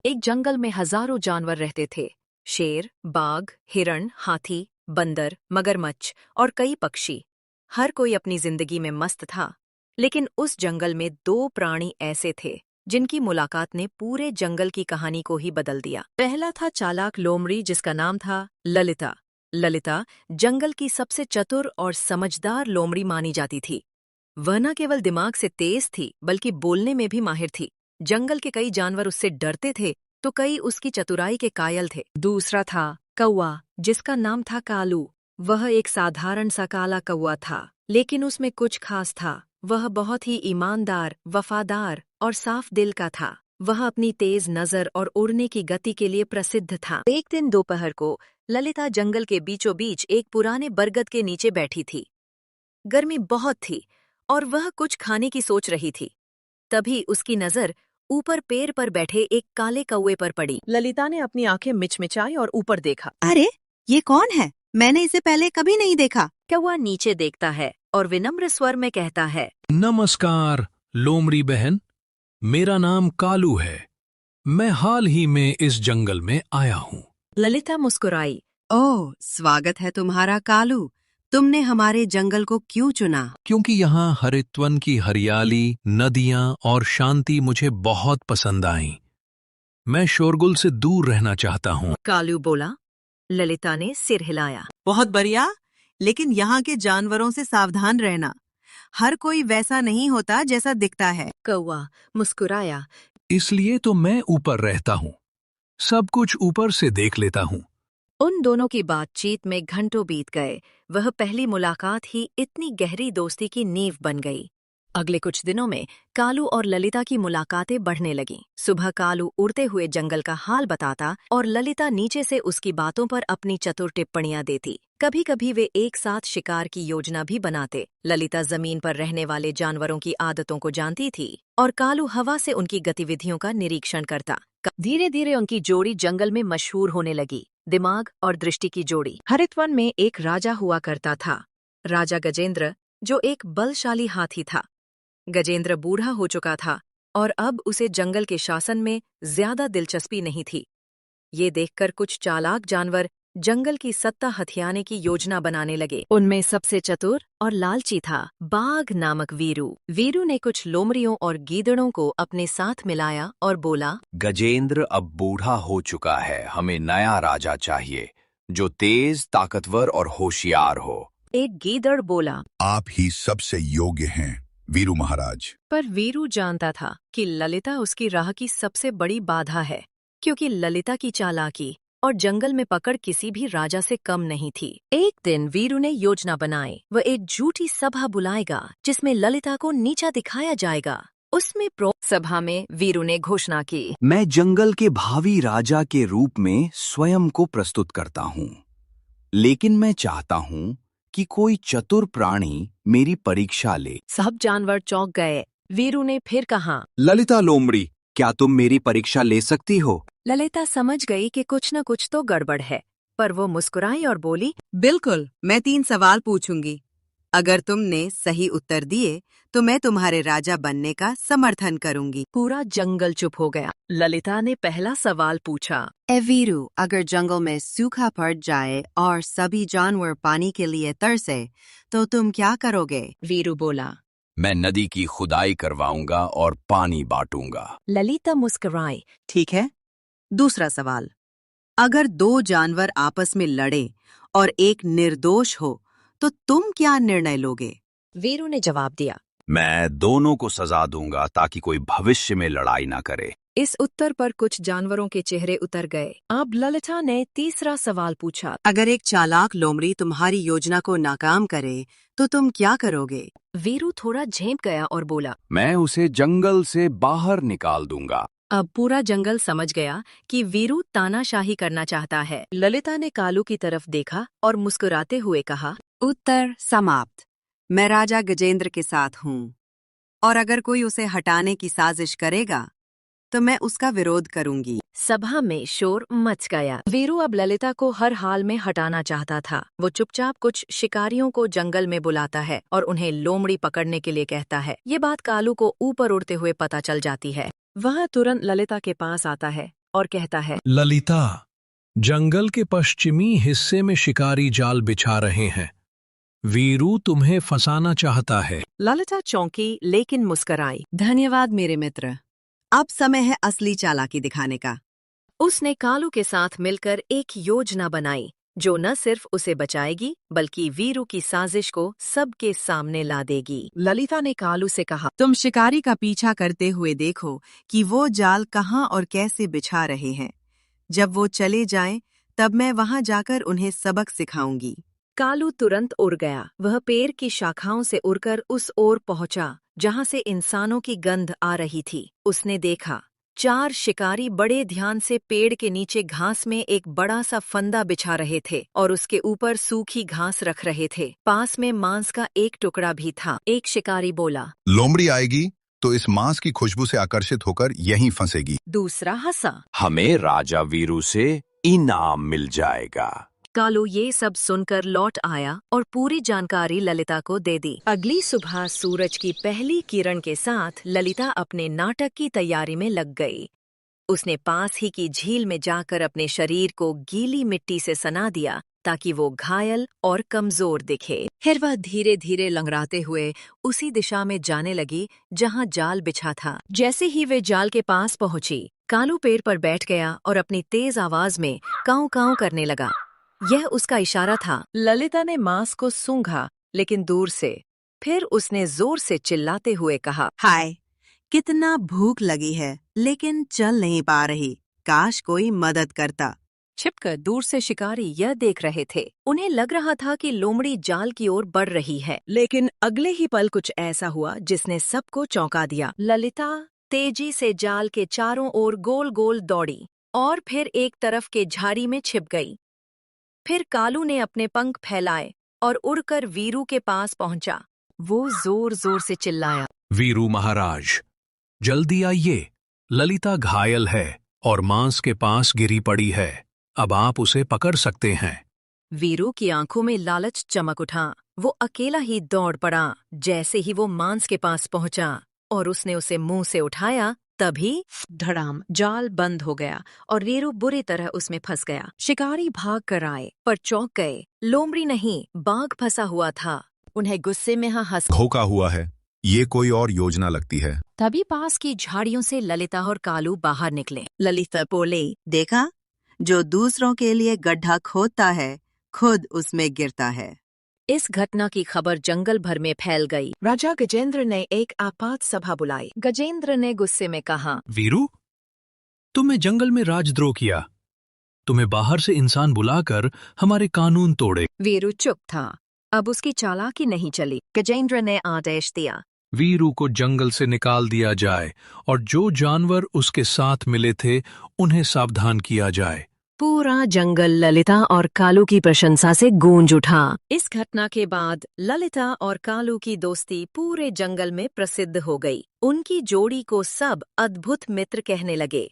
एक जंगल में हजारों जानवर रहते थे। शेर, बाघ, हिरण, हाथी, बंदर, मगरमच्छ और कई पक्षी। हर कोई अपनी जिंदगी में मस्त था। लेकिन उस जंगल में दो प्राणी ऐसे थे जिनकी मुलाकात ने पूरे जंगल की कहानी को ही बदल दिया। पहला था चालाक लोमड़ी, जिसका नाम था ललिता। ललिता जंगल की सबसे चतुर और समझदार लोमड़ी मानी जाती थी। वह न केवल दिमाग से तेज थी बल्कि बोलने में भी माहिर थी। जंगल के कई जानवर उससे डरते थे तो कई उसकी चतुराई के कायल थे। दूसरा था कौवा, जिसका नाम था कालू। वह एक साधारण सा काला कौवा था, लेकिन उसमें कुछ खास था। वह बहुत ही ईमानदार, वफादार और साफ दिल का था। वह अपनी तेज नजर और उड़ने की गति के लिए प्रसिद्ध था। एक दिन दोपहर को ललिता जंगल के बीचों बीच एक पुराने बरगद के नीचे बैठी थी। गर्मी बहुत थी और वह कुछ खाने की सोच रही थी। तभी उसकी नजर ऊपर पेड़ पर बैठे एक काले कौवे पर पड़ी। ललिता ने अपनी आंखें मिचमिचाई और ऊपर देखा। अरे, ये कौन है? मैंने इसे पहले कभी नहीं देखा। कौवा नीचे देखता है और विनम्र स्वर में कहता है, नमस्कार लोमड़ी बहन, मेरा नाम कालू है। मैं हाल ही में इस जंगल में आया हूँ। ललिता मुस्कुराई। ओह, स्वागत है तुम्हारा कालू। तुमने हमारे जंगल को क्यों चुना? क्योंकि यहाँ हरितवन की हरियाली, नदियाँ और शांति मुझे बहुत पसंद आईं। मैं शोरगुल से दूर रहना चाहता हूँ। कालू बोला। ललिता ने सिर हिलाया। बहुत बढ़िया, लेकिन यहाँ के जानवरों से सावधान रहना। हर कोई वैसा नहीं होता जैसा दिखता है। कौवा मुस्कुराया। इसलिए तो मैं ऊपर रहता हूँ, सब कुछ ऊपर से देख लेता हूँ। उन दोनों की बातचीत में घंटों बीत गए। वह पहली मुलाकात ही इतनी गहरी दोस्ती की नींव बन गई। अगले कुछ दिनों में कालू और ललिता की मुलाकातें बढ़ने लगीं। सुबह कालू उड़ते हुए जंगल का हाल बताता और ललिता नीचे से उसकी बातों पर अपनी चतुर टिप्पणियां देती। कभी कभी वे एक साथ शिकार की योजना भी बनाते। ललिता जमीन पर रहने वाले जानवरों की आदतों को जानती थी और कालू हवा से उनकी गतिविधियों का निरीक्षण करता। धीरे धीरे उनकी जोड़ी जंगल में मशहूर होने लगी। दिमाग और दृष्टि की जोड़ी। हरितवन में एक राजा हुआ करता था, राजा गजेंद्र, जो एक बलशाली हाथी था। गजेंद्र बूढ़ा हो चुका था और अब उसे जंगल के शासन में ज्यादा दिलचस्पी नहीं थी। ये देखकर कुछ चालाक जानवर जंगल की सत्ता हथियाने की योजना बनाने लगे। उनमें सबसे चतुर और लालची था बाघ नामक वीरू। वीरू ने कुछ लोमड़ियों और गीदड़ों को अपने साथ मिलाया और बोला, गजेंद्र अब बूढ़ा हो चुका है, हमें नया राजा चाहिए जो तेज, ताकतवर और होशियार हो। एक गीदड़ बोला, आप ही सबसे योग्य हैं वीरू महाराज। पर वीरू जानता था कि ललिता उसकी राह की सबसे बड़ी बाधा है, क्योंकि ललिता की चालाकी और जंगल में पकड़ किसी भी राजा से कम नहीं थी। एक दिन वीरू ने योजना बनाई। वह एक झूठी सभा बुलाएगा जिसमें ललिता को नीचा दिखाया जाएगा। उसमें सभा में वीरू ने घोषणा की, मैं जंगल के भावी राजा के रूप में स्वयं को प्रस्तुत करता हूँ, लेकिन मैं चाहता हूँ कि कोई चतुर प्राणी मेरी परीक्षा ले। सब जानवर चौंक गए। वीरू ने फिर कहा, ललिता लोमड़ी, क्या तुम मेरी परीक्षा ले सकती हो? ललिता समझ गई कि कुछ न कुछ तो गड़बड़ है, पर वो मुस्कुराई और बोली, बिल्कुल, मैं 3 सवाल पूछूंगी। अगर तुमने सही उत्तर दिए तो मैं तुम्हारे राजा बनने का समर्थन करूंगी। पूरा जंगल चुप हो गया। ललिता ने पहला सवाल पूछा, ए वीरू, अगर जंगल में सूखा पड़ जाए और सभी जानवर पानी के लिए तरसे तो तुम क्या करोगे? वीरू बोला। मैं नदी की खुदाई करवाऊंगा और पानी बांटूंगा। ललिता मुस्कुराई। ठीक है। दूसरा सवाल, अगर 2 जानवर आपस में लड़े और एक निर्दोष हो तो तुम क्या निर्णय लोगे? वीरू ने जवाब दिया, मैं दोनों को सजा दूंगा ताकि कोई भविष्य में लड़ाई ना करे। इस उत्तर पर कुछ जानवरों के चेहरे उतर गए। अब ललिता ने तीसरा सवाल पूछा, अगर एक चालाक लोमड़ी तुम्हारी योजना को नाकाम करे तो तुम क्या करोगे? वीरू थोड़ा झेंप गया और बोला, मैं उसे जंगल से बाहर निकाल दूंगा। अब पूरा जंगल समझ गया कि वीरू तानाशाही करना चाहता है। ललिता ने कालू की तरफ देखा और मुस्कुराते हुए कहा, उत्तर समाप्त। मैं राजा गजेंद्र के साथ हूँ और अगर कोई उसे हटाने की साजिश करेगा तो मैं उसका विरोध करूंगी। सभा में शोर मच गया। वीरू अब ललिता को हर हाल में हटाना चाहता था। वो चुपचाप कुछ शिकारियों को जंगल में बुलाता है और उन्हें लोमड़ी पकड़ने के लिए कहता है। ये बात कालू को ऊपर उड़ते हुए पता चल जाती है। वह तुरंत ललिता के पास आता है और कहता है, ललिता, जंगल के पश्चिमी हिस्से में शिकारी जाल बिछा रहे हैं। वीरू तुम्हें फंसाना चाहता है। ललिता चौंकी लेकिन मुस्कराई। धन्यवाद मेरे मित्र। अब समय है असली चालाकी दिखाने का। उसने कालू के साथ मिलकर एक योजना बनाई जो न सिर्फ उसे बचाएगी बल्कि वीरू की साजिश को सबके सामने ला देगी। ललिता ने कालू से कहा, तुम शिकारी का पीछा करते हुए देखो कि वो जाल कहाँ और कैसे बिछा रहे हैं। जब वो चले जाएं, तब मैं वहां जाकर उन्हें सबक सिखाऊंगी। कालू तुरंत उड़ गया। वह पेड़ की शाखाओं से उड़कर उस ओर पहुंचा जहां से इंसानों की गंध आ रही थी। उसने देखा 4 शिकारी बड़े ध्यान से पेड़ के नीचे घास में एक बड़ा सा फंदा बिछा रहे थे और उसके ऊपर सूखी घास रख रहे थे। पास में मांस का एक टुकड़ा भी था। एक शिकारी बोला, लोमड़ी आएगी तो इस मांस की खुशबू से आकर्षित होकर यहीं फंसेगी। दूसरा हंसा। हमें राजा वीरू से इनाम मिल जाएगा। कालू ये सब सुनकर लौट आया और पूरी जानकारी ललिता को दे दी। अगली सुबह सूरज की पहली किरण के साथ ललिता अपने नाटक की तैयारी में लग गई। उसने पास ही की झील में जाकर अपने शरीर को गीली मिट्टी से सना दिया ताकि वो घायल और कमजोर दिखे। फिर वह धीरे धीरे लंगड़ाते हुए उसी दिशा में जाने लगी जहां जाल बिछा था। जैसे ही वे जाल के पास पहुंची, कालू पेड़ पर बैठ गया और अपनी तेज आवाज में काऊ काऊ करने लगा। यह उसका इशारा था। ललिता ने मांस को सूंघा लेकिन दूर से। फिर उसने जोर से चिल्लाते हुए कहा, हाय, कितना भूख लगी है लेकिन चल नहीं पा रही। काश कोई मदद करता। छिपकर दूर से शिकारी यह देख रहे थे। उन्हें लग रहा था कि लोमड़ी जाल की ओर बढ़ रही है, लेकिन अगले ही पल कुछ ऐसा हुआ जिसने सबको चौंका दिया। ललिता तेजी से जाल के चारों ओर गोल गोल दौड़ी और फिर एक तरफ के झाड़ी में छिप गई। फिर कालू ने अपने पंख फैलाए और उड़कर वीरू के पास पहुंचा। वो जोर जोर से चिल्लाया, वीरू महाराज, जल्दी आइए। ललिता घायल है और मांस के पास गिरी पड़ी है। अब आप उसे पकड़ सकते हैं। वीरू की आंखों में लालच चमक उठा। वो अकेला ही दौड़ पड़ा। जैसे ही वो मांस के पास पहुंचा और उसने उसे मुंह से उठाया, तभी धड़ाम जाल बंद हो गया और वीरू बुरी तरह उसमें फंस गया। शिकारी भाग कर आए पर चौंक गए। लोमड़ी नहीं, बाघ फंसा हुआ था। उन्हें गुस्से में हंस। धोखा हुआ है, ये कोई और योजना लगती है। तभी पास की झाड़ियों से ललिता और कालू बाहर निकले। ललिता बोले, देखा, जो दूसरों के लिए गड्ढा खोदता है खुद उसमें गिरता है। इस घटना की खबर जंगल भर में फैल गई। राजा गजेंद्र ने एक आपात सभा बुलाई। गजेंद्र ने गुस्से में कहा, वीरू, तुमने जंगल में राजद्रोह किया। तुम्हें बाहर से इंसान बुलाकर हमारे कानून तोड़े। वीरू चुप था। अब उसकी चालाकी नहीं चली। गजेंद्र ने आदेश दिया, वीरू को जंगल से निकाल दिया जाए और जो जानवर उसके साथ मिले थे उन्हें सावधान किया जाए। पूरा जंगल ललिता और कालू की प्रशंसा से गूंज उठा। इस घटना के बाद ललिता और कालू की दोस्ती पूरे जंगल में प्रसिद्ध हो गई। उनकी जोड़ी को सब अद्भुत मित्र कहने लगे।